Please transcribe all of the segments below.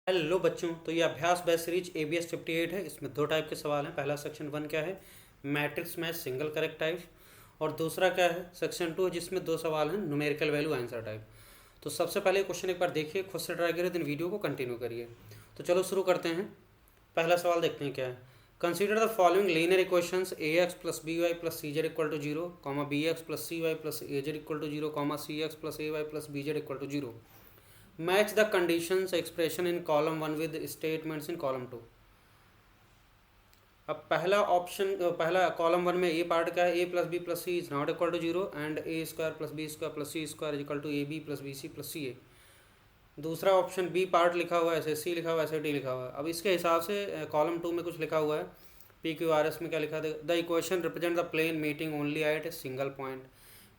Hello बच्चों, तो ये अभ्यास बेस सीरीज ABS 58 है। इसमें दो टाइप के सवाल हैं। पहला सेक्शन 1 क्या है, matrix match single correct type, और दूसरा क्या है सेक्शन 2 जिसमें दो सवाल हैं न्यूमेरिकल वैल्यू आंसर टाइप। तो सबसे पहले क्वेश्चन एक बार देखिए, खुद से ट्राई करिए, देन वीडियो को कंटिन्यू करिए। तो चलो शुरू करते हैं। पहला सवाल देखते हैं क्या है। Consider the following linear equations ax plus B Y plus C Z equal to zero, comma B x plus C Y plus A Z equal to zero, comma C X plus A Y plus B Z equal to zero. Match the conditions expression in column 1 with statements in column 2। अब पहला column 1 में ए part का है, A plus B plus C is not equal to zero and A square plus B square plus C square is equal to A B plus B C plus C A. दूसरा option B part लिखा हुआ है ऐसे, सी लिखा हुआ है ऐसे, D लिखा हुआ है। अब इसके हिसाब से कॉलम 2 में कुछ लिखा हुआ है, पी क्यू आर एस में क्या लिखा है, the equation represent the plane meeting only at a single point.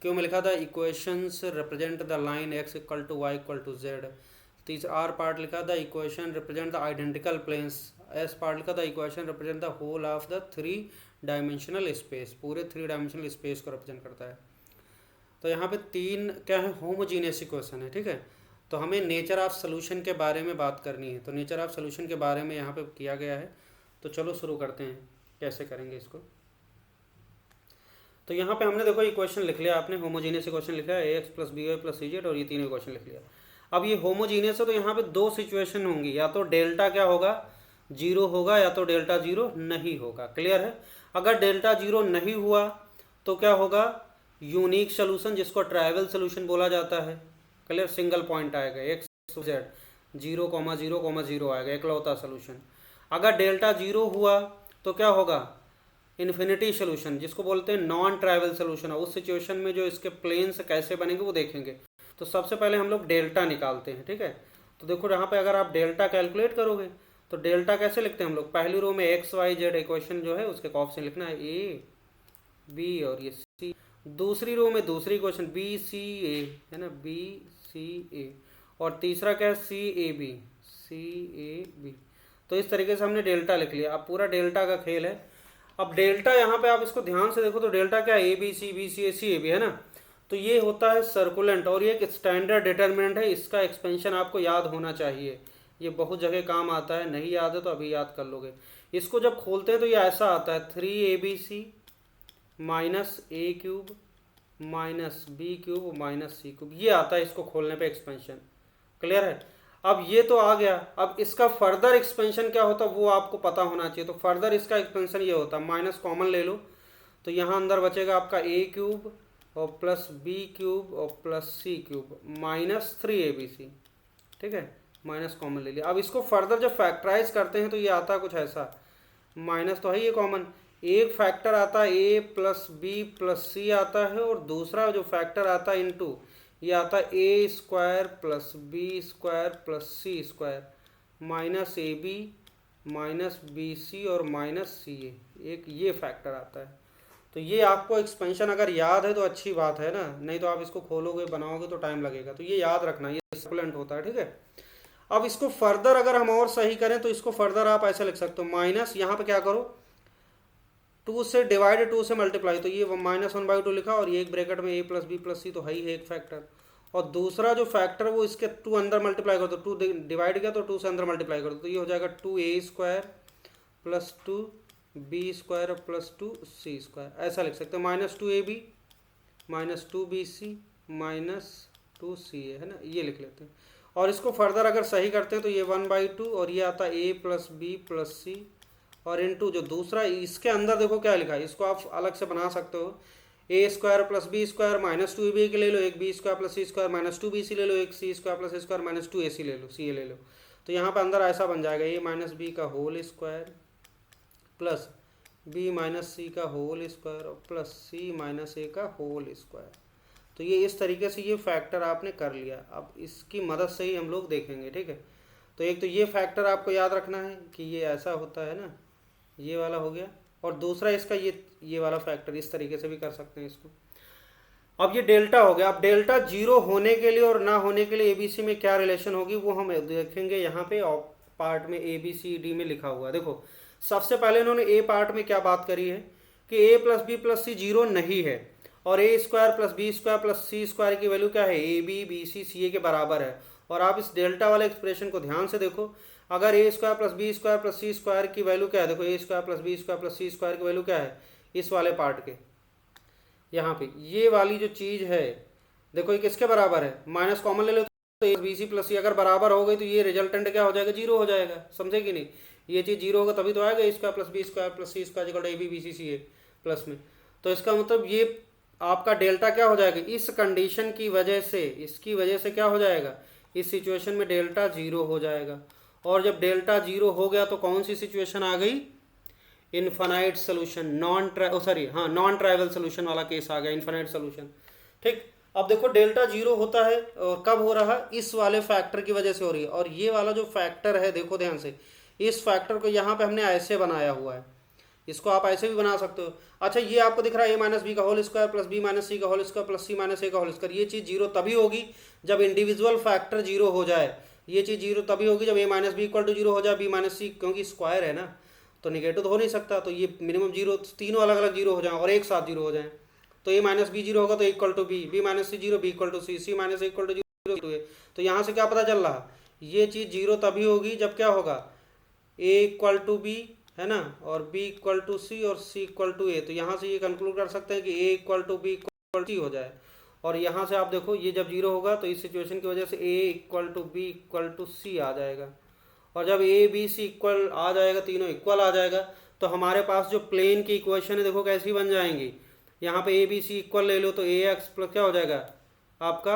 क्यों में लिखा था equations represent the line X equal to Y equal to Z. तीसरा आर पार्ट लिखा the equation represent the identical planes. S part लिखा the equation represent the whole of the 3 dimensional space, पूरे 3 dimensional space को represent करता है। तो यहाँ पे तीन क्या है, होमोजीनियस इक्वेशन है, ठीक है। तो हमें नेचर ऑफ सोल्यूशन के बारे में बात करनी है, तो नेचर ऑफ सोल्यूशन के बारे में यहाँ पे किया गया है। तो चलो शुरू करते हैं, कैसे करेंगे इसको। तो यहाँ पे हमने देखो इक्वेशन लिख लिया, आपने होमोजीनियस इक्वेशन लिखा है A X plus B Y plus C Z, और ये तीनों इक्वेशन लिख लिया। अब ये होमोजीनियस है तो यहाँ पे दो सिचुएशन होंगी, या तो डेल्टा क्या होगा, जीरो होगा, या तो डेल्टा जीरो नहीं होगा। क्लियर है। अगर डेल्टा जीरो नहीं हुआ तो क्या होगा, यूनिक सोल्यूशन जिसको ट्राइवल सोल्यूशन बोला जाता है। क्लियर, सिंगल पॉइंट आएगा, एक्स जेड 0,0,0 आएगा, एकलौता सोल्यूशन। अगर डेल्टा जीरो हुआ तो क्या होगा, इन्फिनिटी सोल्यूशन जिसको बोलते हैं नॉन ट्राइवल सोल्यूशन। उस सिचुएशन में जो इसके प्लेन्स कैसे बनेंगे वो देखेंगे। तो सबसे पहले हम लोग डेल्टा निकालते हैं, ठीक है। तो देखो यहाँ पे अगर आप डेल्टा कैलकुलेट करोगे तो डेल्टा कैसे लिखते हैं हम लोग, पहली रो में एक्स वाई जेड इक्वेशन जो है उसके ऑप्शन लिखना है ए बी और ये सी। दूसरी रो में दूसरी इक्वेशन बी सी ए है ना, बी सी ए, और तीसरा क्या है सी ए बी। तो इस तरीके से हमने डेल्टा लिख लिया। अब पूरा डेल्टा का खेल है। अब डेल्टा यहाँ पे आप इसको ध्यान से देखो तो डेल्टा क्या है, ए बी सी ए बी है ना। तो ये होता है सर्कुलेंट, और ये एक स्टैंडर्ड डिटर्मिनेंट है। इसका एक्सपेंशन आपको याद होना चाहिए, ये बहुत जगह काम आता है। नहीं याद है तो अभी याद कर लोगे। इसको जब खोलते हैं तो ये ऐसा आता है, 3abc minus A cube minus B cube minus C cube, ये आता है इसको खोलने पे एक्सपेंशन। क्लियर है। अब ये तो आ गया। अब इसका फर्दर एक्सपेंशन क्या होता है वो आपको पता होना चाहिए। तो फर्दर इसका एक्सपेंशन ये होता है, माइनस कॉमन ले लो तो यहाँ अंदर बचेगा आपका ए क्यूब और प्लस बी क्यूब और plus c cube minus 3abc, ठीक है। माइनस कॉमन ले लिया। अब इसको फर्दर जब फैक्टराइज करते हैं तो ये आता है कुछ ऐसा, माइनस तो है ये कॉमन, एक फैक्टर आता है ए प्लस बी प्लस सी आता है, और दूसरा जो फैक्टर आता है इनटू ये आता है A square plus B square plus C square minus A B minus B C और माइनस सी ए, एक ये फैक्टर आता है। तो ये आपको एक्सपेंशन अगर याद है तो अच्छी बात है ना, नहीं तो आप इसको खोलोगे बनाओगे तो टाइम लगेगा। तो ये याद रखना, ये सर्कुलेंट होता है, ठीक है। अब इसको फर्दर अगर हम और सही करें तो इसको फर्दर आप ऐसे लिख सकते हो, माइनस यहाँ पे क्या करो, 2 से डिवाइड 2 से मल्टीप्लाई, तो ये -1/2 लिखा, और ये एक ब्रैकेट में ए प्लस बी प्लस सी तो है ही एक फैक्टर, और दूसरा जो फैक्टर वो इसके 2 अंदर मल्टीप्लाई कर दो, 2 डिवाइड किया तो 2 से अंदर मल्टीप्लाई कर दो, तो ये हो जाएगा 2a square plus 2b square plus 2c square, ऐसा लिख सकते हैं। -2ab minus 2bc minus 2ca है ना, ये लिख लेते हैं। और इसको फर्दर अगर सही करते हैं तो ये 1/2 और ये आता है a प्लस बी प्लस सी, और इनटू जो दूसरा इसके अंदर देखो क्या लिखा है, इसको आप अलग से बना सकते हो, A square plus B square minus 2ab के ले लो, एक बी स्क्वायर प्लस सी स्क्वायर माइनस 2bc ले लो, एक C square plus A square minus 2ac ले लो, सी ए ले लो। तो यहाँ पर अंदर ऐसा बन जाएगा ए माइनस बी का whole square plus B minus C का whole square plus C minus A का होल स्क्वायर। तो ये इस तरीके से ये फैक्टर आपने कर लिया। अब इसकी मदद से ही हम लोग देखेंगे, ठीक है। तो एक तो ये फैक्टर आपको याद रखना है कि ये ऐसा होता है ना, ये वाला हो गया, और दूसरा इसका ये वाला फैक्टर, इस तरीके से भी कर सकते हैं इसको। अब ये डेल्टा हो गया। अब डेल्टा जीरो होने के लिए और ना होने के लिए एबीसी में क्या रिलेशन होगी वो हम देखेंगे। यहाँ पे पार्ट में ABCD में लिखा हुआ है। देखो सबसे पहले इन्होंने ए पार्ट में क्या बात करी है कि a plus B plus C zero नहीं है, और A square plus B square plus C square की वैल्यू क्या है, ए बी बी सी सी ए के बराबर है। और आप इस डेल्टा वाले एक्सप्रेशन को ध्यान से देखो, अगर A square plus B square plus C square की वैल्यू क्या है, देखो A square plus B square plus C square की वैल्यू क्या है इस वाले पार्ट के, यहाँ पे ये वाली जो चीज़ है देखो ये किसके बराबर है, माइनस कॉमन ले लो तो ए बी सी प्लस सी अगर बराबर हो गई तो ये रिजल्टेंट क्या हो जाएगा, जीरो हो जाएगा, समझे कि नहीं। ये चीज़ जीरो होगा तभी तो आएगा A square plus B square plus C square equal to A B B C C A plus में। तो इसका मतलब ये आपका डेल्टा क्या हो जाएगा, इस कंडीशन की वजह से, इसकी वजह से क्या हो जाएगा, इस सिचुएशन में डेल्टा जीरो हो जाएगा। और जब डेल्टा जीरो हो गया तो कौन सी सिचुएशन आ गई, infinite solution, non trivial solution वाला केस आ गया, इनफाइनाइट सोल्यूशन। ठीक, अब देखो डेल्टा जीरो होता है और कब हो रहा है, इस वाले फैक्टर की वजह से हो रही है। और ये वाला जो फैक्टर है देखो ध्यान से, इस फैक्टर को यहाँ पे हमने ऐसे बनाया हुआ है, इसको आप ऐसे भी बना सकते हो। अच्छा ये आपको दिख रहा है ए माइनस बी का whole square plus B minus C का whole square plus C minus A का होल स्क्वायर, ये चीज़ जीरो तभी होगी जब इंडिविजुअल फैक्टर जीरो हो जाए। ये चीज़ जीरो तभी होगी जब A minus B equal to zero हो जाए, बी माइनस सी क्योंकि स्क्वायर है ना तो निगेटिव तो हो नहीं सकता, तो ये मिनिमम जीरो, तीनों अलग अलग जीरो हो जाए और एक साथ जीरो हो जाए। तो ए माइनस बी जीरो होगा तो equal to B, B minus C zero, B equal to C, C minus A equal to zero to A. तो यहाँ से क्या पता चल रहा, ये चीज़ जीरो तभी होगी जब क्या होगा, ए इक्वल टू बी है ना, और बी इक्वल टू सी और सी इक्वल टू ए। तो यहाँ से ये कंक्लूड कर सकते हैं कि A equal to B equal to C हो जाए। और यहाँ से आप देखो ये जब जीरो होगा तो इस सिचुएशन की वजह से A equal to B equal to C आ जाएगा। और जब ए बी सी इक्वल आ जाएगा, तीनों इक्वल आ जाएगा, तो हमारे पास जो प्लेन की इक्वेशन है देखो कैसी बन जाएंगी। यहाँ पे ए बी सी इक्वल ले लो तो ए एक्स प्लस क्या हो जाएगा आपका,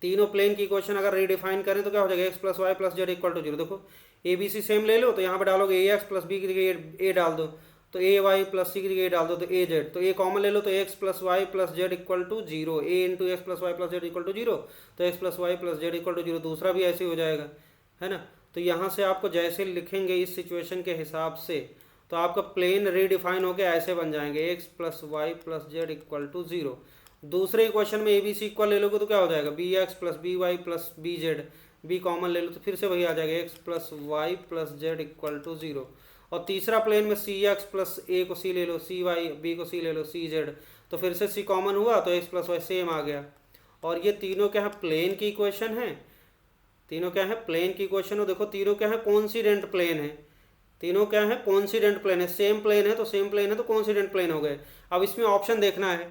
तीनों प्लेन की इक्वेशन अगर रीडिफाइन करें तो क्या हो जाएगा, x plus Y plus Z equal to zero. देखो ए बी सी सेम ले लो तो यहाँ पे डालोगे ए एक्स प्लस बी की जगह ए डाल दो, तो ए वाई प्लस सी की जगह ए डाल दो तो ए जेड, तो ए कॉमन ले लो तो X plus Y plus Z equal to zero, A into X plus Y plus Z equal to zero, तो X plus Y plus Z equal to zero, दूसरा भी ऐसे ही हो जाएगा है ना। तो यहाँ से आपको जैसे लिखेंगे इस सिचुएशन के हिसाब से तो आपका प्लेन रीडिफाइन होकर ऐसे बन जाएंगे, X plus Y plus Z equal to zero. दूसरे इक्वेशन में ए बी सी इक्वल ले लोगे तो क्या हो जाएगा, b x plus B Y plus B z, b common ले लो तो फिर से वही आ जाएगा, x plus Y plus Z equal to zero. और तीसरा प्लेन में सी एक्स प्लस ए को सी ले लो, सी वाई बी को सी ले लो, सी जेड, तो फिर से सी कॉमन हुआ तो एक्स प्लस वाई सेम आ गया। और ये तीनों क्या है, प्लेन की इक्वेशन है, तीनों क्या है, प्लेन की इक्वेशन हो। देखो तीनों क्या है, कोइंसिडेंट प्लेन है, तीनों क्या है, कोइंसिडेंट प्लेन है, सेम प्लेन है तो सेम प्लेन है तो कोइंसिडेंट प्लेन हो गए। अब इसमें ऑप्शन देखना है,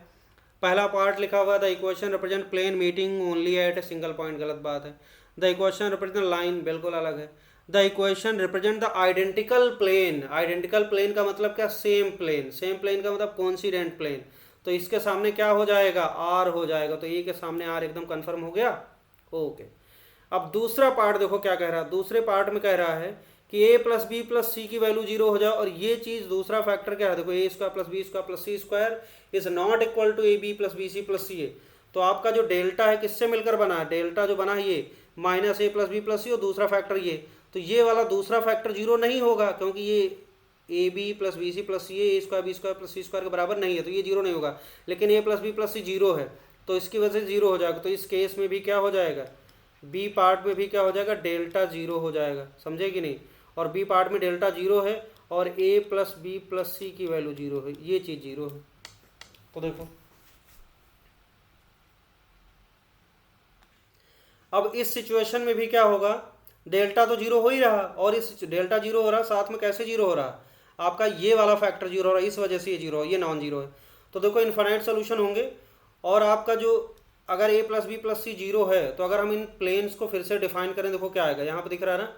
पहला पार्ट लिखा हुआ the equation represent plane meeting only at a single point, गलत बात है। द इक्वेशन रिप्रेजेंट लाइन, बिल्कुल अलग है। The equation represent the identical plane, identical plane का मतलब क्या, सेम प्लेन, सेम प्लेन का मतलब कोइंसिडेंट प्लेन, तो इसके सामने क्या हो जाएगा, आर हो जाएगा, तो ए के सामने आर एकदम कंफर्म हो गया, ओके। अब दूसरा पार्ट देखो क्या कह रहा है, दूसरे पार्ट में कह रहा है कि ए प्लस बी प्लस सी की वैल्यू जीरो हो जाए, और ये चीज दूसरा फैक्टर क्या है, देखो A square plus B square plus C square is not equal to A B plus B C plus C A. तो आपका जो डेल्टा है किससे मिलकर बना है, डेल्टा जो बना है ये माइनस ए प्लस बी प्लस सी और दूसरा फैक्टर ये, तो ये वाला दूसरा फैक्टर जीरो नहीं होगा क्योंकि ये a B plus B C plus C a square b square plus C square के बराबर नहीं है, तो ये जीरो नहीं होगा। लेकिन ए प्लस बी प्लस सी जीरो है तो इसकी वजह से जीरो हो जाएगा, तो इस केस में भी क्या हो जाएगा, बी पार्ट में भी क्या हो जाएगा, डेल्टा जीरो हो जाएगा, समझे कि नहीं। और बी पार्ट में डेल्टा जीरो है और ए प्लस बी प्लस सी की वैल्यू जीरो है, ये चीज़ जीरो है। तो देखो अब इस सिचुएशन में भी क्या होगा, डेल्टा तो जीरो हो ही रहा, और इस डेल्टा जीरो हो रहा, साथ में कैसे जीरो हो रहा, आपका ये वाला फैक्टर जीरो हो रहा है, इस वजह से ये जीरो है, ये नॉन जीरो है। तो देखो इनफाइनाइट सोल्यूशन होंगे, और आपका जो अगर ए प्लस बी प्लस सी जीरो है तो अगर हम इन प्लेन्स को फिर से डिफाइन करें, देखो क्या आएगा, यहाँ पे दिख रहा है ना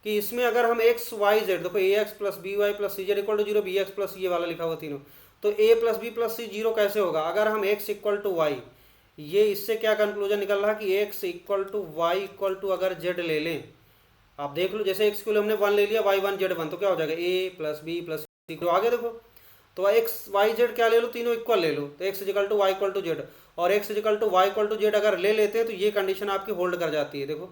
कि इसमें अगर हम एक्स वाई जेड, देखो A X plus B Y plus C Z equal to zero, B x plus ये वाला लिखा हुआ तीनों, तो A plus B plus C zero कैसे होगा, अगर हम एक्स इक्वल टू वाई, ये इससे क्या कंक्लूजन निकल रहा कि x equal to Y equal to अगर जेड ले लें, आप देख लो जैसे एक्स के लिए हमने वन ले लिया, वाई वन जेड वन, तो क्या हो जाएगा ए प्लस बी प्लस सी, तो आगे देखो तो एक्स वाई जेड क्या ले लो, तीनों इक्वल ले लो, तो X equal to Y equal to Z, और x equal to Y equal to Z अगर ले लेते हैं तो ये कंडीशन आपकी होल्ड कर जाती है। देखो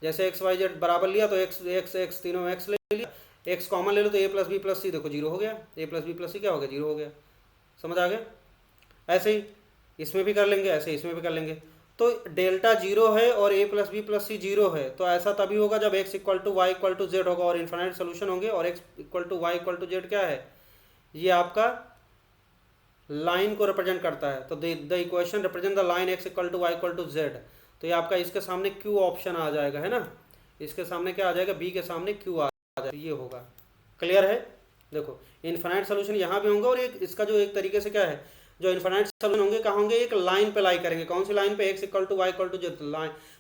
जैसे एक्स वाई जेड बराबर लिया तो एक्स एक्स एक्स तीनों एक्स ले लिया, एक्स कॉमन ले लो तो ए प्लस बी प्लस सी, देखो जीरो हो गया, ए प्लस बी प्लस सी क्या हो गया, जीरो हो गया, समझ आ गया। ऐसे ही इसमें भी कर लेंगे, ऐसे इसमें भी कर लेंगे। तो डेल्टा जीरो है और a plus B plus C zero है, तो ऐसा तभी होगा जब x equal to Y equal to z होगा और इन्फिनिट सोल्यूशन होंगे, और x equal to Y equal to z क्या है, ये आपका लाइन को रिप्रेजेंट करता है, तो the equation represent the line x equal to Y equal to z, तो ये आपका इसके सामने q ऑप्शन आ जाएगा, है ना, इसके सामने क्या आ जाएगा, b के सामने q आ जाएगा, ये होगा। क्लियर है? देखो इनफाइनाइट सोल्यूशन यहाँ भी होंगे, और एक इसका जो एक तरीके से क्या है, जो इनफाइनाइट सोल्यूशन होंगे कहाँ होंगे, एक लाइन पे लाई करेंगे। कौन सी लाइन पे? x equal to Y equal to z,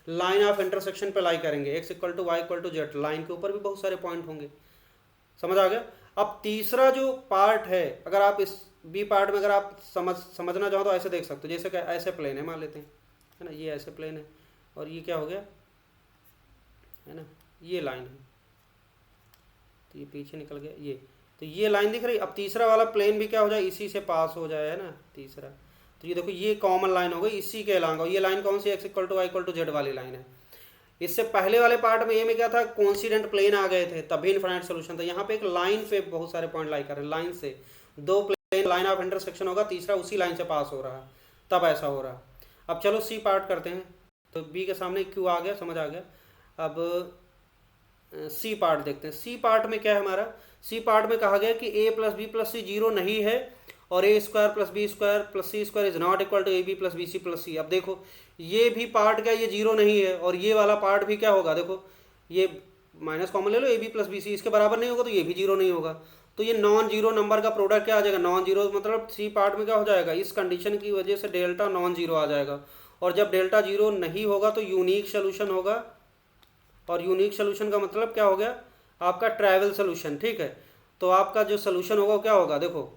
line of intersection पे लाई करेंगे, x equal to Y equal to z, line के ऊपर भी बहुत सारे पॉइंट होंगे। समझ आ गया? अब तीसरा जो पार्ट है, अगर आप इस बी पार्ट में अगर आप समझना चाहो तो ऐसे देख सकते हो, जैसे कि ऐसे प्लेन है, मान लेते हैं, है ना, ये ऐसे प्लेन है, और ये क्या हो गया, है ना, ये लाइन है, तो ये पीछे निकल गया, ये तो ये लाइन दिख रही। अब तीसरा वाला प्लेन भी क्या हो जाए, इसी से पास हो जाए, है ना, तीसरा, तो ये देखो ये कॉमन लाइन हो गई इसी के अलावा। ये लाइन कौन सी? x equal to Y equal to z वाली लाइन है। इससे पहले वाले पार्ट में ये में क्या था, कोइंसिडेंट प्लेन आ गए थे, तभी इनफाइनाइट सोल्यूशन था। यहाँ पे एक लाइन पे बहुत सारे पॉइंट लाई कर रहे हैं, लाइन से दो प्लेन, लाइन ऑफ इंटरसेक्शन होगा, तीसरा उसी लाइन से पास हो रहा है, तब ऐसा हो रहा। अब चलो सी पार्ट करते हैं, तो बी के सामने क्यू आ गया, समझ आ गया। अब सी पार्ट देखते हैं। सी पार्ट में क्या है हमारा, सी पार्ट में कहा गया कि a plus B plus C zero नहीं है, और A square plus B square plus C square is not equal to A B plus B C plus C. अब देखो ये भी पार्ट क्या, ये जीरो नहीं है, और ये वाला पार्ट भी क्या होगा, देखो ये माइनस कॉमन ले लो, A B plus B C इसके बराबर नहीं होगा, तो ये भी जीरो नहीं होगा, तो ये नॉन जीरो नंबर का प्रोडक्ट क्या आ जाएगा, नॉन जीरो। मतलब सी पार्ट में क्या हो जाएगा, इस कंडीशन की वजह से डेल्टा नॉन जीरो आ जाएगा, और जब डेल्टा जीरो नहीं होगा तो यूनिक सोल्यूशन होगा, और यूनिक सोल्यूशन का मतलब क्या हो गया, आपका ट्राइवल सोल्यूशन। ठीक है, तो आपका जो सोल्यूशन होगा वो क्या होगा, देखो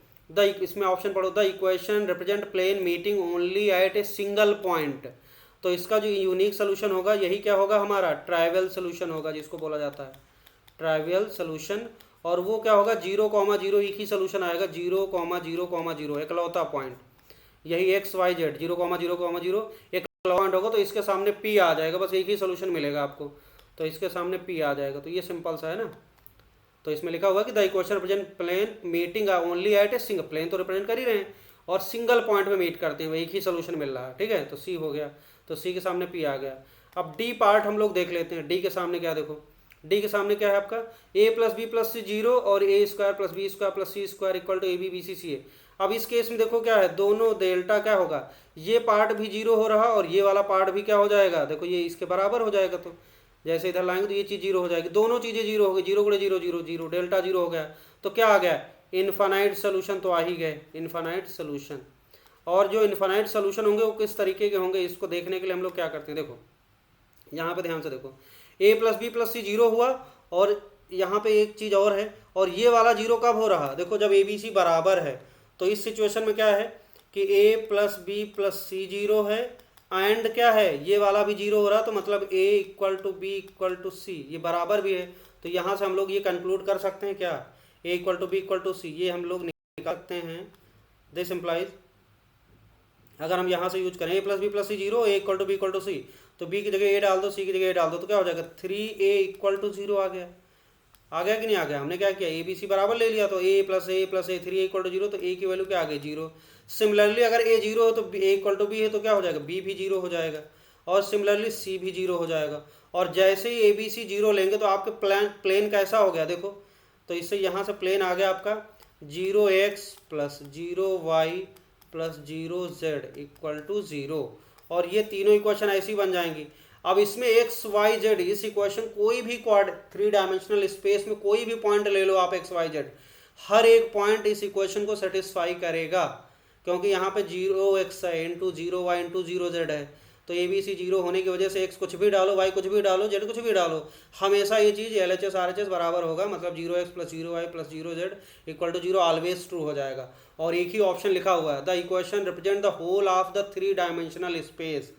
इसमें ऑप्शन पढ़ो, the equation represent plane meeting only at a single point. तो इसका जो यूनिक सोल्यूशन होगा यही क्या होगा, हमारा ट्राइवल सोल्यूशन होगा, जिसको बोला जाता है ट्राइवल सोल्यूशन। और वो क्या होगा, 0,0 एक ही सोल्यूशन आएगा, 0,0,0 एकलौता पॉइंट, यही एक्स वाई जेड 0,0,0 एक पॉइंट होगा, तो इसके सामने पी आ जाएगा, बस एक ही सोल्यूशन मिलेगा आपको, तो इसके सामने पी आ जाएगा। तो ये सिंपल सा है ना, तो इसमें लिखा हुआ कि the equation represent plane meeting only at a single, plane तो रिप्रेजेंट कर ही रहे हैं, और सिंगल पॉइंट में मीट करते हैं, एक ही सोल्यूशन मिल रहा है। ठीक है, तो सी हो गया, तो सी के सामने पी आ गया। अब डी पार्ट हम लोग देख लेते हैं। डी के सामने क्या, देखो डी के सामने क्या है आपका, A plus B plus C zero, और A square plus B square plus C square equal to A B B C C है। अब इस केस में देखो क्या है, दोनों डेल्टा क्या होगा, ये पार्ट भी जीरो हो रहा, और ये वाला पार्ट भी क्या हो जाएगा, देखो ये इसके बराबर हो जाएगा, तो जैसे इधर लाएंगे तो ये चीज़ जीरो हो जाएगी, दोनों चीज़ें जीरो हो गई, 0 गुणे 0 0 0, डेल्टा जीरो हो गया, तो क्या आ गया, इनफाइनाइट सोल्यूशन तो आ ही गए, इनफाइनाइट सोल्यूशन। और जो इनफाइनाइट सोल्यूशन होंगे वो किस तरीके के होंगे, इसको देखने के लिए हम लोग क्या करते हैं, देखो यहाँ पे ध्यान से देखो, a plus B plus C zero हुआ, और यहाँ पे एक चीज़ और है, और ये वाला जीरो कब हो रहा, देखो जब ए बी सी बराबर है, तो इस सिचुएशन में क्या है कि a plus B plus C zero है, एंड क्या है, ये वाला भी जीरो हो रहा, तो मतलब a equal to B equal to C, ये बराबर भी है, तो यहाँ से हम लोग ये कंक्लूड कर सकते हैं क्या, a equal to B equal to C, ये हम लोग निकाल सकते हैं। दिस इम्प्लाइज, अगर हम यहाँ से यूज करें a plus B plus C zero, a equal to B equal to C, तो b की जगह a डाल दो, c की जगह a डाल दो, तो क्या हो जाएगा, 3a इक्वल टू 0 आ गया। आ गया कि नहीं आ गया, हमने क्या किया, ए बी सी बराबर ले लिया, तो a plus a 3 equal to 0, तो a की वैल्यू क्या आ गई, 0। सिमिलरली अगर a 0 हो तो a इक्वल टू बी है, तो क्या हो जाएगा, b भी 0 हो जाएगा, और सिमिलरली c भी 0 हो जाएगा। और जैसे ही a b c 0 लेंगे तो आपके प्लेन कैसा हो गया, देखो तो इससे यहाँ से प्लेन आ गया आपका 0x plus 0y plus 0z equal to 0, और ये तीनों इक्वेशन ऐसी बन जाएंगी। अब इसमें एक्स वाई जेड, इस इक्वेशन कोई भी थ्री डायमेंशनल स्पेस में कोई भी पॉइंट ले लो आप, एक्स वाई जेड, हर एक पॉइंट इस इक्वेशन को सेटिस्फाई करेगा, क्योंकि यहाँ पे 0x है इंटू 0y इंटू 0z है, तो ए बी सी जीरो होने की वजह से x कुछ भी डालो, y कुछ भी डालो, z कुछ भी डालो, हमेशा ये चीज़ LHS RHS बराबर होगा, मतलब 0x plus 0y plus 0z equal to 0 always true हो जाएगा। और एक ही ऑप्शन लिखा हुआ है, the equation represent the whole of the 3 dimensional space,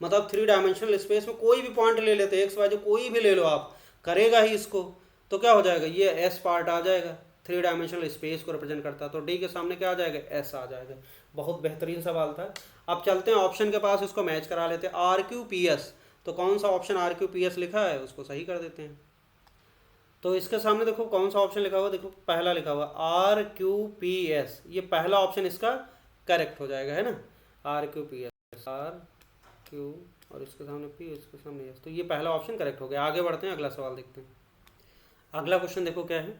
मतलब 3 डायमेंशनल स्पेस में कोई भी पॉइंट ले लेते हैं, एक्स वाई जो कोई भी ले लो आप, करेगा ही इसको, तो क्या हो जाएगा, ये एस पार्ट आ जाएगा, 3 डायमेंशनल स्पेस को रिप्रेजेंट करता है, तो डी के सामने क्या आ जाएगा, एस आ जाएगा। बहुत बेहतरीन सवाल था। अब चलते हैं ऑप्शन के पास, इसको मैच करा लेते हैं, आर क्यू पी एस, तो कौन सा option R Q P S लिखा है उसको सही कर देते हैं। तो इसके सामने देखो कौन सा ऑप्शन लिखा हुआ, देखो पहला लिखा हुआ आर क्यू पी एस, ये पहला ऑप्शन इसका करेक्ट हो जाएगा, है ना, R Q P S, R Q और इसके सामने पी, इसके सामने एस, तो ये पहला ऑप्शन करेक्ट हो गया। आगे बढ़ते हैं, अगला सवाल देखते हैं। अगला क्वेश्चन देखो क्या है,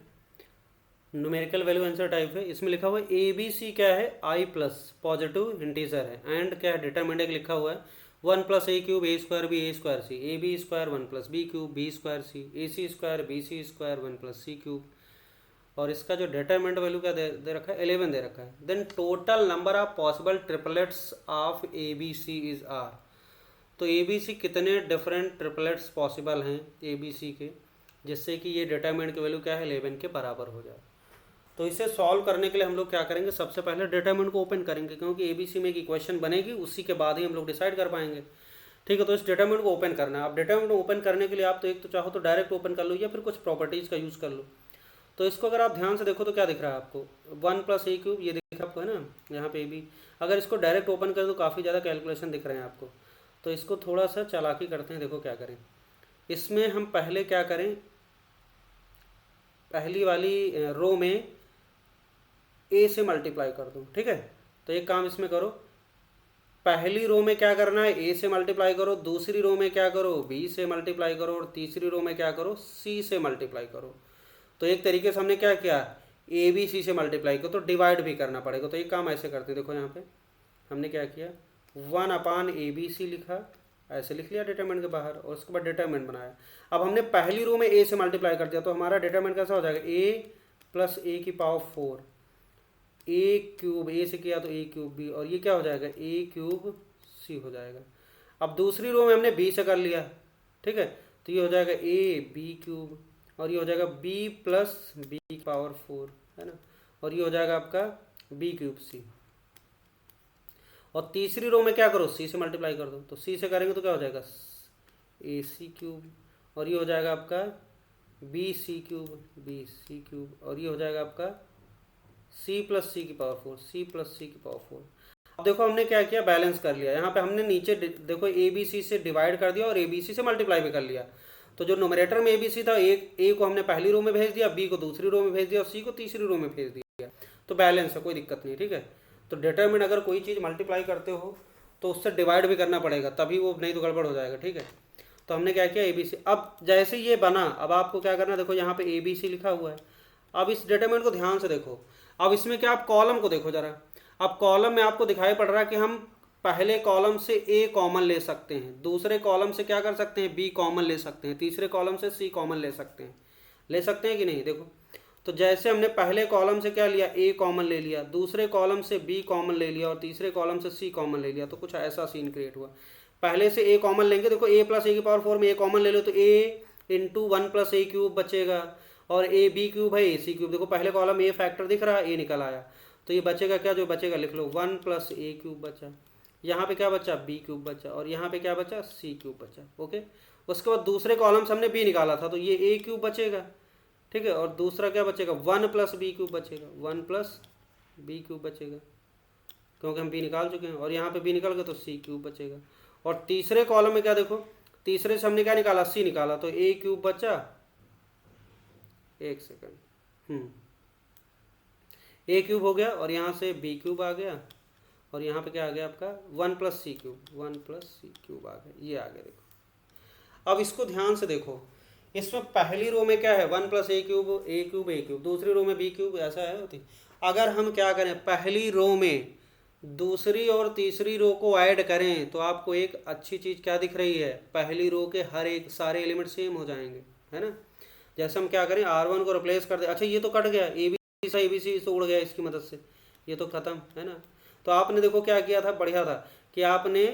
न्यूमेरिकल वैल्यू आंसर टाइप है, इसमें लिखा हुआ है ए बी सी क्या है, आई प्लस पॉजिटिव इंटीजर है, एंड क्या है डिटरमिनेंट लिखा हुआ है 1 + a³ a² b a² c, a b square 1 + b³ b² c, a c square b c square 1 + c³, और इसका जो डिटरमिनेंट वैल्यू क्या दे रखा है 11 दे रखा है। Then total number of possible triplets of a b c is R, तो ए बी सी कितने डिफरेंट ट्रिपलेट्स पॉसिबल हैं ए बी सी के, जिससे कि ये डिटरमिनेंट की वैल्यू क्या है 11 के बराबर हो जाए। तो इसे सॉल्व करने के लिए हम लोग क्या करेंगे, सबसे पहले डिटरमिनेंट को ओपन करेंगे, क्योंकि एबीसी में एक इक्वेशन बनेगी, उसी के बाद ही हम लोग डिसाइड कर पाएंगे। ठीक है, तो इस डिटरमिनेंट को ओपन करना है। अब डिटरमिनेंट को ओपन करने के लिए आप तो एक तो चाहो तो डायरेक्ट ओपन कर लो या फिर कुछ प्रॉपर्टीज़ का यूज़ कर लो। तो इसको अगर आप ध्यान से देखो तो क्या दिख रहा है आपको 1 + a³ ये दिख रहा आपको है ना, यहाँ पे भी अगर इसको डायरेक्ट ओपन करें तो काफ़ी ज़्यादा कैलकुलेशन दिख रहे हैं आपको। तो इसको थोड़ा सा चालाकी करते हैं, देखो क्या करें। इसमें हम पहले क्या करें, पहली वाली रो में ए से मल्टीप्लाई कर दूँ। ठीक है, तो एक काम इसमें करो, पहली रो में क्या करना है ए से मल्टीप्लाई करो, दूसरी रो में क्या करो बी से मल्टीप्लाई करो, और तीसरी रो में क्या करो सी से मल्टीप्लाई करो। तो एक तरीके से हमने क्या किया, ए बी सी से मल्टीप्लाई करो, तो डिवाइड भी करना पड़ेगा। तो एक काम ऐसे करते हैं, देखो यहाँ पे हमने क्या किया 1/ABC लिखा, ऐसे लिख लिया डिटरमिनेंट के बाहर, और उसके बाद डिटरमिनेंट बनाया। अब हमने पहली रो में ए से मल्टीप्लाई कर दिया, तो हमारा डिटरमिनेंट कैसा हो जाएगा a + a⁴ a³ ए से किया तो a³ b, और ये क्या हो जाएगा a³ c हो जाएगा। अब दूसरी रो में हमने b से कर लिया, ठीक है, तो ये हो जाएगा ab³, और ये हो जाएगा b + b⁴, है ना, और ये हो जाएगा आपका b³ c। और तीसरी रो में क्या करो c से मल्टीप्लाई कर दो, तो c से करेंगे तो क्या हो जाएगा ac³, और ये हो जाएगा आपका bc³, और ये हो जाएगा आपका c + c⁴। अब देखो हमने क्या किया, बैलेंस कर लिया। यहाँ पे हमने नीचे देखो ए बी सी से डिवाइड कर दिया और ए बी सी से मल्टीप्लाई भी कर लिया। तो जो न्यूमरेटर में ए बी सी था, ए को हमने पहली रो में भेज दिया, बी को दूसरी रो में भेज दिया, और सी को तीसरी रो में भेज दिया। तो बैलेंस है, कोई दिक्कत नहीं। ठीक है, तो डिटरमिनेंट अगर कोई चीज़ मल्टीप्लाई करते हो तो उससे डिवाइड भी करना पड़ेगा, तभी वो, नहीं तो गड़बड़ हो जाएगा। ठीक है, तो हमने क्या किया ए बी सी। अब जैसे ये बना, अब आपको क्या करना, देखो यहाँ पे ए बी सी लिखा हुआ है। अब इस डिटरमिनेंट को ध्यान से देखो, अब इसमें क्या, आप कॉलम को देखो जरा। अब कॉलम में आपको दिखाई पड़ रहा है कि हम पहले कॉलम से ए कॉमन ले सकते हैं, दूसरे कॉलम से क्या कर सकते हैं बी कॉमन ले सकते हैं, तीसरे कॉलम से सी कॉमन ले सकते हैं कि नहीं। देखो, तो जैसे हमने पहले कॉलम से क्या लिया ए कॉमन ले लिया, दूसरे कॉलम से बी कॉमन ले लिया, और तीसरे कॉलम से सी कॉमन ले लिया, तो कुछ ऐसा सीन क्रिएट हुआ। पहले से ए कॉमन लेंगे, देखो a + a⁴ में ए कॉमन ले लो तो a × 1 + a³ बचेगा, और ab³ है ac³। देखो पहले कॉलम ए फैक्टर दिख रहा है, ए निकल आया, तो ये बचेगा क्या, जो बचेगा लिख लो 1 + a³ बचा, यहाँ पे क्या बचा b³ बचा, और यहाँ पे क्या बचा c³ बचा। ओके, उसके बाद दूसरे कॉलम से हमने b निकाला था, तो ये a³ बचेगा। ठीक है, और दूसरा क्या बचेगा 1 + b³ बचेगा, 1 + b³ बचेगा, क्योंकि हम b निकाल चुके हैं, और यहाँ पे b निकल गया तो c³ बचेगा। और तीसरे कॉलम में क्या, देखो तीसरे से हमने क्या निकाला c निकाला, तो a³ बचा, एक सेकंड, a³ हो गया, और यहाँ से b³ आ गया, और यहाँ पे क्या आ गया आपका 1 + c³, 1 + c³ आ गया, ये आ गया। देखो अब इसको ध्यान से देखो, इसमें पहली रो में क्या है 1 + a³, दूसरी रो में b³, ऐसा है होती। अगर हम क्या करें, पहली रो में दूसरी और तीसरी रो को ऐड करें, तो आपको एक अच्छी चीज़ क्या दिख रही है, पहली रो के हर एक सारे एलिमेंट सेम हो जाएंगे, है ना। जैसे हम क्या करें, r1 को रिप्लेस कर दे, अच्छा ये तो कट गया, ए बी सी तो उड़ गया इसकी मदद से, ये तो खत्म, है ना। तो आपने देखो क्या किया था, बढ़िया था कि आपने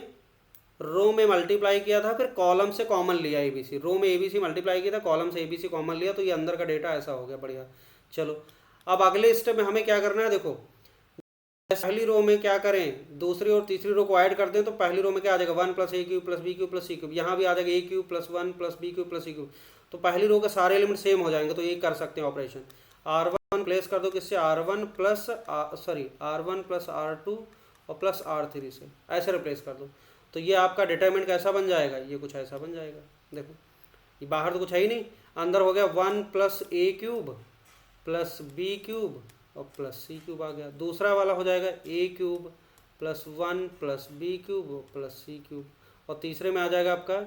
रो में मल्टीप्लाई किया था, फिर कॉलम से कॉमन लिया ए बी सी, रो में ए बी सी मल्टीप्लाई किया था, कॉलम से ए बी सी कॉमन लिया, तो ये अंदर का डेटा ऐसा हो गया, बढ़िया। चलो अब अगले स्टेप में हमें क्या करना है, देखो पहली रो में क्या करें, दूसरी और तीसरी रो को ऐड कर दें, तो पहली रो में क्या आ जाएगा 1 + a³ + b³ + c³, यहाँ भी आ जाएगा a³ + 1 + b³ + c³। तो पहली रो के सारे एलिमेंट सेम हो जाएंगे, तो ये कर सकते हैं ऑपरेशन। r1 प्लेस कर दो किससे, r1 + r2 और प्लस r3 से, ऐसे रिप्लेस कर दो, तो ये आपका डिटरमिनेंट कैसा बन जाएगा, ये कुछ ऐसा बन जाएगा। देखो ये बाहर तो कुछ है ही नहीं, अंदर हो गया 1 + a³ + b³ और प्लस c³ आ गया। दूसरा वाला हो जाएगा a³ + 1 + b³ प्लस c³, और तीसरे में आ जाएगा आपका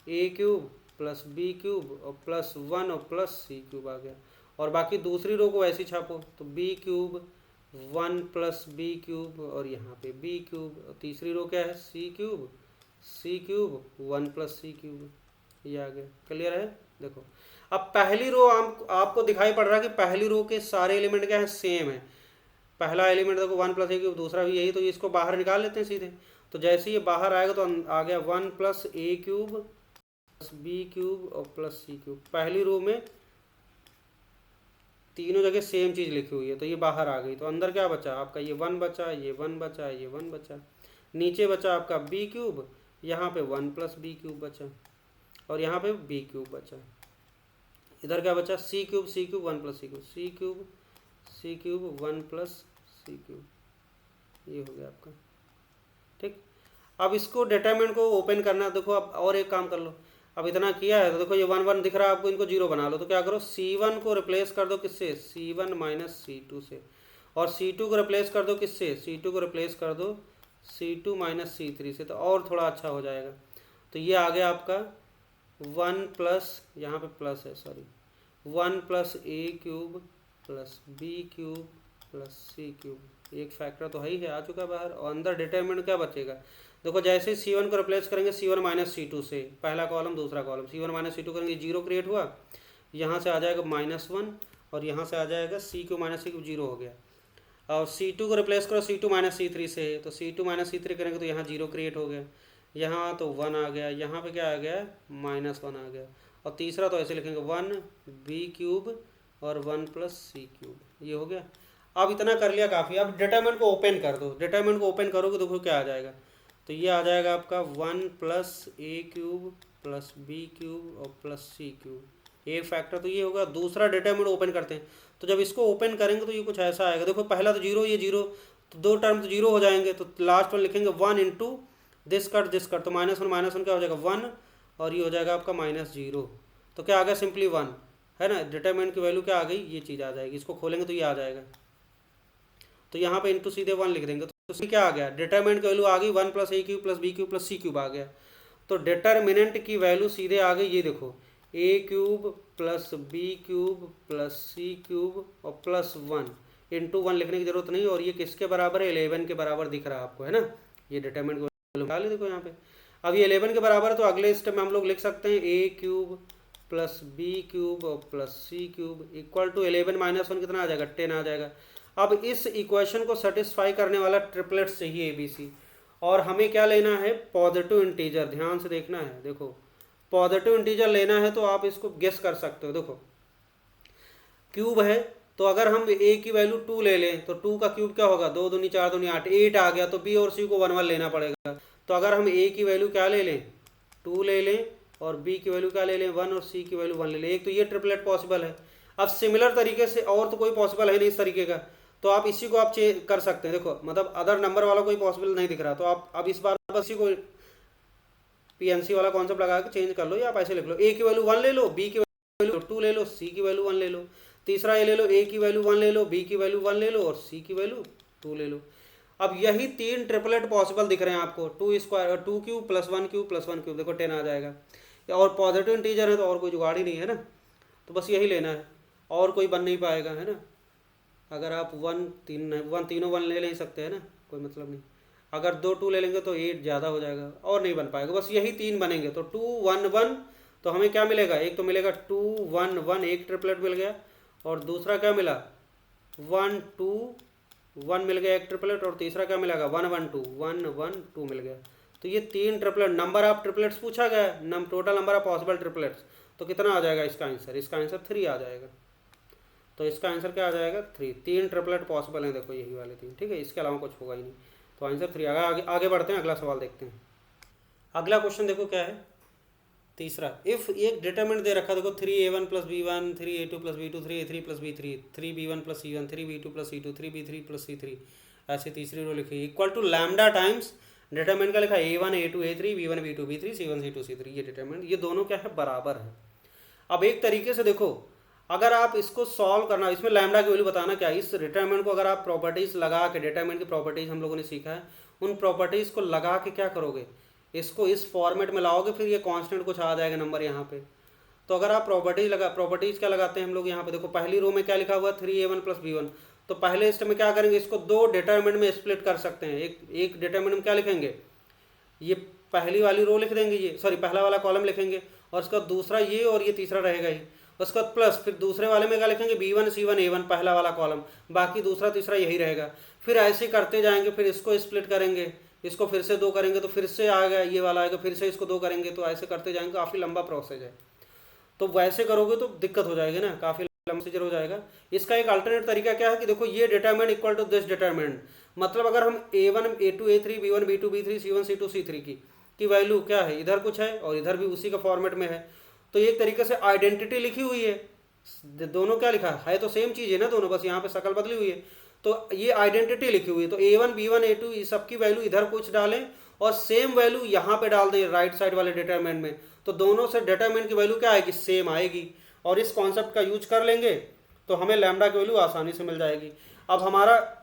a³ + b³ और +1 और प्लस c³ आ गया। और बाकी दूसरी रो को ऐसे छापो, तो b cube 1 plus b cube, और यहाँ पे बी क्यूब, तीसरी रो क्या है c cube 1 plus c cube, ये आ गया। क्लियर है? देखो अब पहली रो आपको दिखाई पड़ रहा है कि पहली रो के सारे एलिमेंट क्या है सेम है। पहला एलिमेंट देखो 1 प्लस ए क्यूब, दूसरा भी यही, तो इसको बाहर निकाल लेते हैं सीधे। तो जैसे ये बाहर आएगा तो आ गया 1 plus a cube plus b cube और प्लस सी क्यूब। पहली रो में तीनों जगह सेम चीज़ लिखी हुई है, तो ये बाहर आ गई। तो अंदर क्या बचा आपका, ये 1 बचा, ये 1 बचा, ये 1 बचा। नीचे बचा आपका बी क्यूब, यहाँ पे 1 प्लस बी क्यूब बचा, और यहाँ पे बी क्यूब बचा। इधर क्या बचा सी cube 1 plus c cube 1 plus c cube, ये हो गया आपका। ठीक, अब इसको डिटरमिनेंट को ओपन करना। देखो अब और एक काम कर लो, अब इतना किया है तो देखो ये 1 1 दिख रहा है आपको, इनको 0 बना लो। तो क्या करो C1 को रिप्लेस कर दो किससे, C1 माइनस C2 से, और C2 को रिप्लेस कर दो किससे, C2 को रिप्लेस कर दो C2 माइनस C3 से, तो और थोड़ा अच्छा हो जाएगा। तो ये आ गया आपका 1 प्लस, यहाँ पे प्लस है sorry, 1 plus a cube plus b cube plus c cube, एक फैक्टर तो है ही है, आ चुका है बाहर। और अंदर डिटरमिनेंट क्या बचेगा, देखो जैसे C1 को रिप्लेस करेंगे C1 माइनस C2 से, पहला कॉलम दूसरा कॉलम, C1 माइनस C2 करेंगे 0 क्रिएट हुआ, यहाँ से आ जाएगा -1, और यहाँ से आ जाएगा c cube minus c cube 0 हो गया। और C2 को रिप्लेस करो C2 माइनस C3 से, तो C2 माइनस C3 करेंगे तो यहाँ 0 क्रिएट हो गया, यहाँ तो 1 आ गया, यहाँ पे क्या आ गया -1 आ गया। और तीसरा तो ऐसे लिखेंगे 1 बी क्यूब और 1 प्लस सी क्यूब, ये हो गया। अब इतना कर लिया काफ़ी। अब डिटरमिनेंट को ओपन कर दो, डिटरमिनेंट को ओपन करोगे देखो क्या आ जाएगा, तो ये आ जाएगा आपका 1 plus a cube plus b cube और प्लस सी क्यूब, एक फैक्टर तो ये होगा। दूसरा डिटरमिनेंट ओपन करते हैं, तो जब इसको ओपन करेंगे तो ये कुछ ऐसा आएगा। देखो पहला तो 0, ये 0, तो दो टर्म तो 0 हो जाएंगे, तो लास्ट में लिखेंगे 1 इंटू दिस कट तो -1 क्या हो जाएगा 1, और ये हो जाएगा आपका -0। तो क्या आ गया सिंपली 1, है ना। डिटरमिनेंट की वैल्यू क्या आ गई, ये चीज़ आ जाएगी। इसको खोलेंगे तो ये आ जाएगा, तो यहाँ पे इंटू सीधे 1 लिख देंगे, तो उसमें क्या आ गया, डिटरमिनेंट की वैल्यू आ गई 1 plus a cube plus b cube plus c cube आ गया। तो डिटरमिनेंट की वैल्यू सीधे आ गई, ये देखो a cube plus b cube plus c cube और प्लस 1 इंटू 1 लिखने की जरूरत नहीं। और ये किसके बराबर है, 11 के बराबर दिख रहा है आपको, है ना। ये डिटरमिनेंट की वैल्यू निकाल ली देखो यहाँ पे। अब ये 11 के बराबर है, तो अगले स्टेप में हम लोग लिख सकते हैं a cube plus b cube और plus c cube equal to 11 minus 1 कितना आ जाएगा 10 आ जाएगा। अब इस इक्वेशन को सेटिस्फाई करने वाला ट्रिपलेट चाहिए ABC, और हमें क्या लेना है पॉजिटिव इंटीजर, ध्यान से देखना है। देखो पॉजिटिव इंटीजर लेना है तो आप इसको गेस कर सकते हो। देखो क्यूब है, तो अगर हम a की वैल्यू 2 ले लें तो 2 का क्यूब क्या होगा 2 दूनी 4 दूनी 8, 8 आ गया। तो b और c को 1 1 लेना पड़ेगा। तो अगर हम a की वैल्यू क्या ले लें 2 ले लें, और b की वैल्यू क्या ले लें 1, और c की वैल्यू 1 ले लें, एक तो ये ट्रिपलेट पॉसिबल है। अब सिमिलर तरीके से और तो कोई पॉसिबल है नहीं इस तरीके का, तो आप इसी को आप चेंज कर सकते हैं। देखो मतलब अदर नंबर वाला कोई पॉसिबल नहीं दिख रहा, तो आप अब इस बार बस इसी को PNC वाला कॉन्सेप्ट लगा के चेंज कर लो, या आप ऐसे लिख लो a की वैल्यू 1 ले लो, b की वैल्यू 2 ले लो, c की वैल्यू 1 ले लो। तीसरा ये ले लो a की वैल्यू 1 ले लो, b की वैल्यू 1 ले लो, और c की वैल्यू 2 ले लो। अब यही 3 ट्रिपलेट पॉसिबल दिख रहे हैं आपको, 2 square 2 cube plus 1 cube plus 1 cube, देखो 10 आ जाएगा। और पॉजिटिव इंटीजर है तो और कोई जुगाड़ ही नहीं है ना, तो बस यही लेना है, और कोई बन नहीं पाएगा, है ना। अगर आप 1 तीनों 1 ले सकते हैं ना, कोई मतलब नहीं। अगर 2 2 ले लेंगे तो 8 ज़्यादा हो जाएगा और नहीं बन पाएगा, बस यही 3 बनेंगे। तो 2 1 1, तो हमें क्या मिलेगा, एक तो मिलेगा 2 1 1, एक ट्रिपलेट मिल गया, और दूसरा क्या मिला 1 2 1 मिल गया एक ट्रिपलेट, और तीसरा क्या मिलेगा 1 1 2 1 1 2 मिल गया। तो ये 3 ट्रिपलेट, नंबर ऑफ ट्रिपलेट्स पूछा गया, total number of possible triplets, तो कितना आ जाएगा इसका आंसर, इसका आंसर 3 आ जाएगा। तो इसका आंसर क्या आ जाएगा 3, 3 ट्रिपलेट पॉसिबल हैं, देखो यही वाले 3, ठीक है, इसके अलावा कुछ होगा ही नहीं। तो आंसर 3 आगे बढ़ते हैं, अगला सवाल देखते हैं। अगला क्वेश्चन देखो क्या है, तीसरा। इफ़ एक डिटरमिनेंट दे रखा, देखो 3a1 plus b1, 3a2 plus b2, 3a3 plus b3, 3b1 plus c1, 3b2 plus c2, 3b3 plus c3, ऐसे तीसरी रो लिखी equal to lambda times determinant का लिखा a1 a2 a3, b1 b2 b3, c1 c2 c3, ये determinant, ये दोनों क्या है बराबर है। अब एक तरीके से देखो, अगर आप इसको सॉल्व करना, इसमें लैम्डा की वैल्यू बताना क्या, इस डिटरमिनेंट को अगर आप प्रॉपर्टीज लगा के, डिटरमिनेंट की प्रॉपर्टीज हम लोगों ने सीखा है, उन प्रॉपर्टीज को लगा के क्या करोगे, इसको इस फॉर्मेट में लाओगे, फिर ये कांस्टेंट कुछ आ जाएगा नंबर यहाँ पे। तो अगर आप प्रॉपर्टीज क्या लगाते हैं हम लोग यहाँ पे, देखो पहली रो में क्या लिखा हुआ है 3a1 प्लस b1, तो पहले स्टेप में क्या करेंगे, इसको दो डिटरमिनेंट में स्प्लिट कर सकते हैं। एक डिटरमिनेंट में क्या लिखेंगे, ये पहली वाली रो लिख देंगे, ये सॉरी पहला वाला कॉलम लिखेंगे, और उसका दूसरा ये और ये तीसरा रहेगा ही, उसका प्लस फिर दूसरे वाले में क्या लिखेंगे b1 c1 a1 पहला वाला कॉलम, बाकी दूसरा तीसरा यही रहेगा। फिर ऐसे करते जाएंगे, फिर इसको स्प्लिट करेंगे, इसको फिर से दो करेंगे तो फिर से आएगा ये वाला आएगा, फिर से इसको दो करेंगे, तो ऐसे करते जाएंगे, काफ़ी लंबा प्रोसेस है। तो वैसे करोगे तो दिक्कत हो जाएगी ना, काफ़ी लंबा प्रोसीजर हो जाएगा। इसका एक अल्टरनेट तरीका क्या है कि देखो ये determinant equal to this determinant, मतलब अगर हम a1 a2 a3 b1 b2 b3 c1 c2 c3 की वैल्यू क्या है, इधर कुछ है और इधर भी उसी का फॉर्मेट में है, तो एक तरीके से आइडेंटिटी लिखी हुई है, दोनों क्या लिखा है तो सेम चीज़ है ना दोनों, बस यहाँ पे शक्ल बदली हुई है। तो ये आइडेंटिटी लिखी हुई है, तो a1 b1 a2 ये सबकी वैल्यू इधर कुछ डालें और सेम वैल्यू यहाँ पे डाल दें राइट साइड वाले डिटरमिनेंट में, तो दोनों से डिटरमिनेंट की वैल्यू क्या आएगी, सेम आएगी। और इस कॉन्सेप्ट का यूज कर लेंगे तो हमें लैम्डा की वैल्यू आसानी से मिल जाएगी। अब हमारा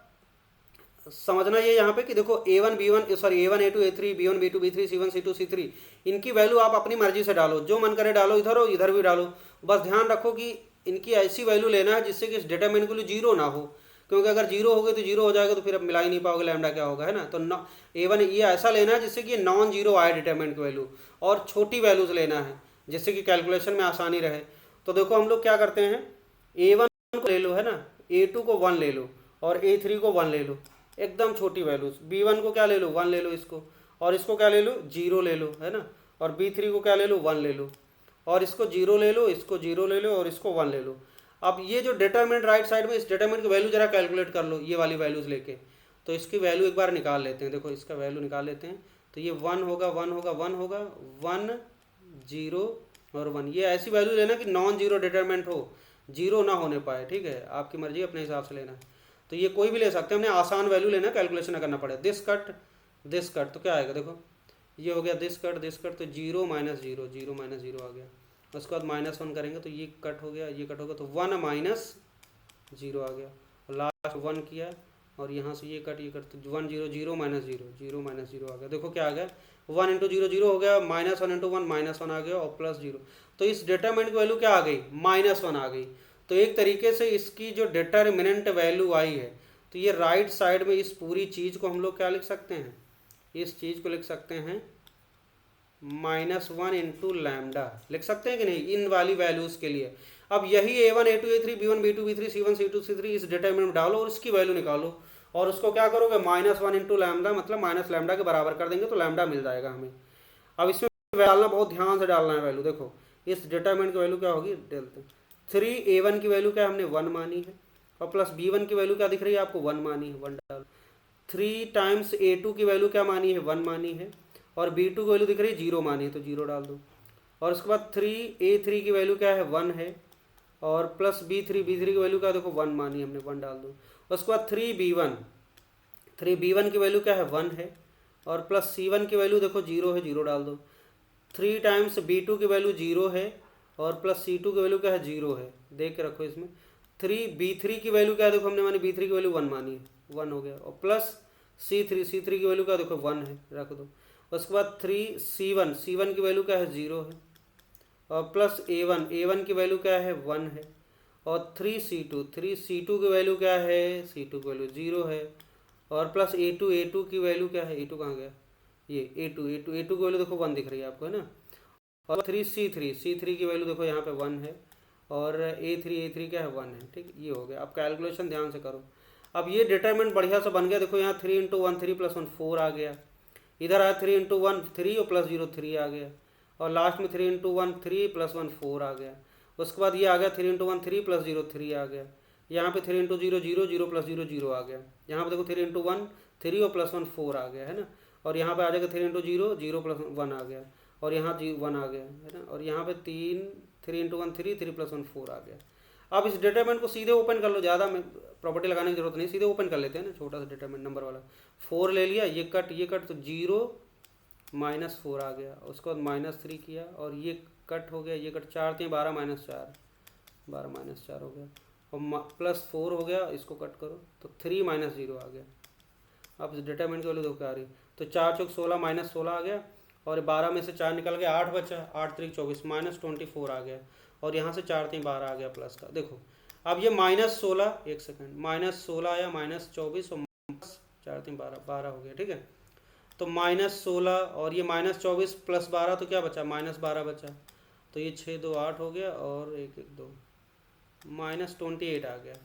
समझना ये यहाँ पे कि देखो a1 b1 sorry a1 a2 a3 b1 b2 b3 c1 c2 c3 इनकी वैल्यू आप अपनी मर्जी से डालो, जो मन करे डालो, इधर हो इधर भी डालो, बस ध्यान रखो कि इनकी ऐसी वैल्यू लेना है जिससे कि इस डिटरमिनेंट की वैल्यू जीरो ना हो, क्योंकि अगर जीरो हो गई तो जीरो हो जाएगा तो फिर अब मिला ही नहीं पाओगे लैम्डा क्या होगा, है ना। तो a1 ये ऐसा लेना है जिससे कि नॉन जीरो आए डिटरमिनेंट की वैल्यू, और छोटी वैल्यूज लेना है जिससे कि कैलकुलेशन में आसानी रहे। तो देखो हम लोग क्या करते हैं, a1 को ले लो, है ना, a2 को 1 ले लो और a3 को 1 ले लो, एकदम छोटी वैल्यूज। b1 को क्या ले लो, 1 ले लो इसको, और इसको क्या ले लो, 0 ले लो, है ना, और b3 को क्या ले लो, 1 ले लो, और इसको 0 ले लो, इसको 0 ले लो और इसको 1 ले लो। अब ये जो डिटरमिनेंट राइट साइड में, इस डिटरमिनेंट की वैल्यू जरा कैलकुलेट कर लो, ये वाली वैल्यूज लेके, तो इसकी वैल्यू एक बार निकाल लेते हैं। देखो इसका वैल्यू निकाल लेते हैं, तो ये 1 होगा 1 होगा 1 होगा 1 0 और 1, ये ऐसी वैल्यू लेना कि नॉन जीरो डिटरमिनेंट हो, जीरो ना होने पाए, ठीक है, आपकी मर्जी अपने हिसाब से लेना। तो ये कोई भी ले सकते हैं, हमने आसान वैल्यू लेना, कैलकुलेशन ना करना पड़े। दिस कट तो क्या आएगा, देखो ये हो गया दिस कट, तो 0 माइनस 0 0 माइनस 0 आ गया, उसके बाद -1 करेंगे तो ये कट हो गया, ये कट हो गया, तो 1 माइनस 0 आ गया, और लास्ट 1 किया और यहाँ से ये कट तो 1 0 0 माइनस 0 0 माइनस 0 आ गया। देखो क्या आ गया, 1 इंटू 0 0 हो गया, -1 इंटू 1 -1 आ गया, और प्लस 0, तो इस डिटरमिनेंट की वैल्यू क्या आ गई, -1 आ गई। तो एक तरीके से इसकी जो डिटरमिनेंट वैल्यू आई है, तो ये राइट साइड में इस पूरी चीज़ को हम लोग क्या लिख सकते हैं, इस चीज़ को लिख सकते हैं -1 इंटू लैम्डा, लिख सकते हैं कि नहीं, इन वाली वैल्यूज़ के लिए। अब यही a1 a2 a3 b1 b2 b3 c1 c2 c3 इस डिटरमिनेंट में डालो और इसकी वैल्यू निकालो, और उसको क्या करोगे, -1 इंटू लैम्डा, मतलब माइनस लैम्डा के बराबर कर देंगे तो लैम्डा मिल जाएगा हमें। अब इसमें डालना, बहुत ध्यान से डालना है वैल्यू। देखो इस डिटरमिनेंट की वैल्यू क्या होगी, डेलते 3a1 की वैल्यू क्या हमने 1 मानी है, और प्लस b1 की वैल्यू क्या दिख रही है आपको, 1 मानी है, 1 डालो। 3 टाइम्स a2 की वैल्यू क्या मानी है, 1 मानी है, और b2 की वैल्यू दिख रही है 0 मानी है, तो 0 डाल दो। और उसके बाद 3a3 की वैल्यू क्या है, 1 है, और प्लस b3 की वैल्यू क्या, देखो 1 मानी हमने, 1 डाल दो। उसके बाद 3b1 की वैल्यू क्या है, 1 है, और प्लस c1 की वैल्यू देखो 0 है, 0 डाल दो। 3 टाइम्स b2 की वैल्यू 0 है, और प्लस c2 की वैल्यू क्या है, 0 है, देख के रखो इसमें। 3b3 की वैल्यू क्या है, देखो हमने मानी b3 की वैल्यू 1 मानी है, 1 हो गया, और प्लस c3 की वैल्यू क्या देखो 1 है, रख दो। उसके बाद 3c1 की वैल्यू क्या है, 0 है, और प्लस a1 की वैल्यू क्या है, 1 है, और 3c2 की वैल्यू क्या है, c2 की वैल्यू 0 है, और प्लस a2 की वैल्यू क्या है, a2 कहाँ गया, ये a2 की वैल्यू देखो 1 दिख रही है आपको, है ना। और 3c3 की वैल्यू देखो यहाँ पे 1 है, और a3 क्या है, 1 है, ठीक, ये हो गया। अब कैलकुलेशन ध्यान से करो। अब ये डिटरमिनेंट बढ़िया से बन गया, देखो यहाँ 3 इंटू 1 3 प्लस 1 4 आ गया, इधर आया 3 इंटू 1 3 और प्लस 0 3 आ गया, और लास्ट में 3 इंटू 1 3 प्लस 1 4 आ गया। उसके बाद ये आ गया 3 इंटू 1 3 प्लस 0 3 आ गया, यहाँ पे 3 इंटू 0 0 0 प्लस 0 0 आ गया, यहाँ पे देखो 3 इंटू 1 3 और प्लस 1 4 आ गया, है ना। और यहाँ पे आ जाएगा 3 इंटू 0 0 प्लस 1 आ गया, और यहाँ 1 आ गया, है ना, और यहाँ पे 3 इंटू 1 3 प्लस 1 4 आ गया। अब इस डिटरमिनेंट को सीधे ओपन कर लो, ज़्यादा में प्रॉपर्टी लगाने की जरूरत नहीं, सीधे ओपन कर लेते हैं ना, छोटा सा डिटरमिनेंट नंबर वाला। 4 ले लिया, ये कट तो 0 -4 आ गया, उसके बाद -3 किया, और ये कट हो गया, ये कट 4 थे 12 -4 हो गया, और प्लस 4 हो गया, इसको कट करो तो 3 -0 आ गया। अब डिटरमिनेंट की वैल्यू देखो क्या आ रही, तो 4 चौक 16 -16 आ गया, और 12 में से 4 निकल गया, 8 बचा, 8 3 24 -24 आ गया, और यहाँ से 4 3 12 आ गया प्लस का। देखो अब ये -16, एक सेकंड, -16 आया, -24 और 4 3 12 हो गया, ठीक है। तो -16 और ये -24 प्लस 12 तो क्या बचा, -12 बचा, तो ये 6 2 8 हो गया, और 1 1 2 -28 आ गया।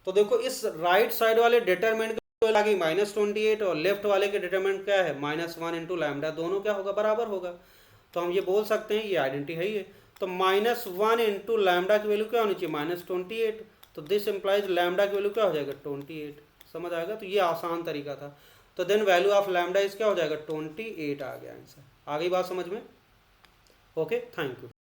तो देखो इस राइट साइड वाले डिटरमिनेंट के लगी -28 और लेफ्ट वाले के डिटरमिनेंट क्या है, -1 इंटू लैम्डा, दोनों क्या होगा, बराबर होगा। तो हम ये बोल सकते हैं ये आइडेंटिटी है ही है। तो -1 इंटू लैम्डा की वैल्यू क्या होनी चाहिए, -28, तो दिस इम्प्लाइज लैम्डा की वैल्यू क्या हो जाएगा, 28। समझ आएगा। तो ये आसान तरीका था। तो then value of lambda is क्या हो जाएगा, 28 आ गया आंसर। आ गई बात समझ में। Okay, thank you.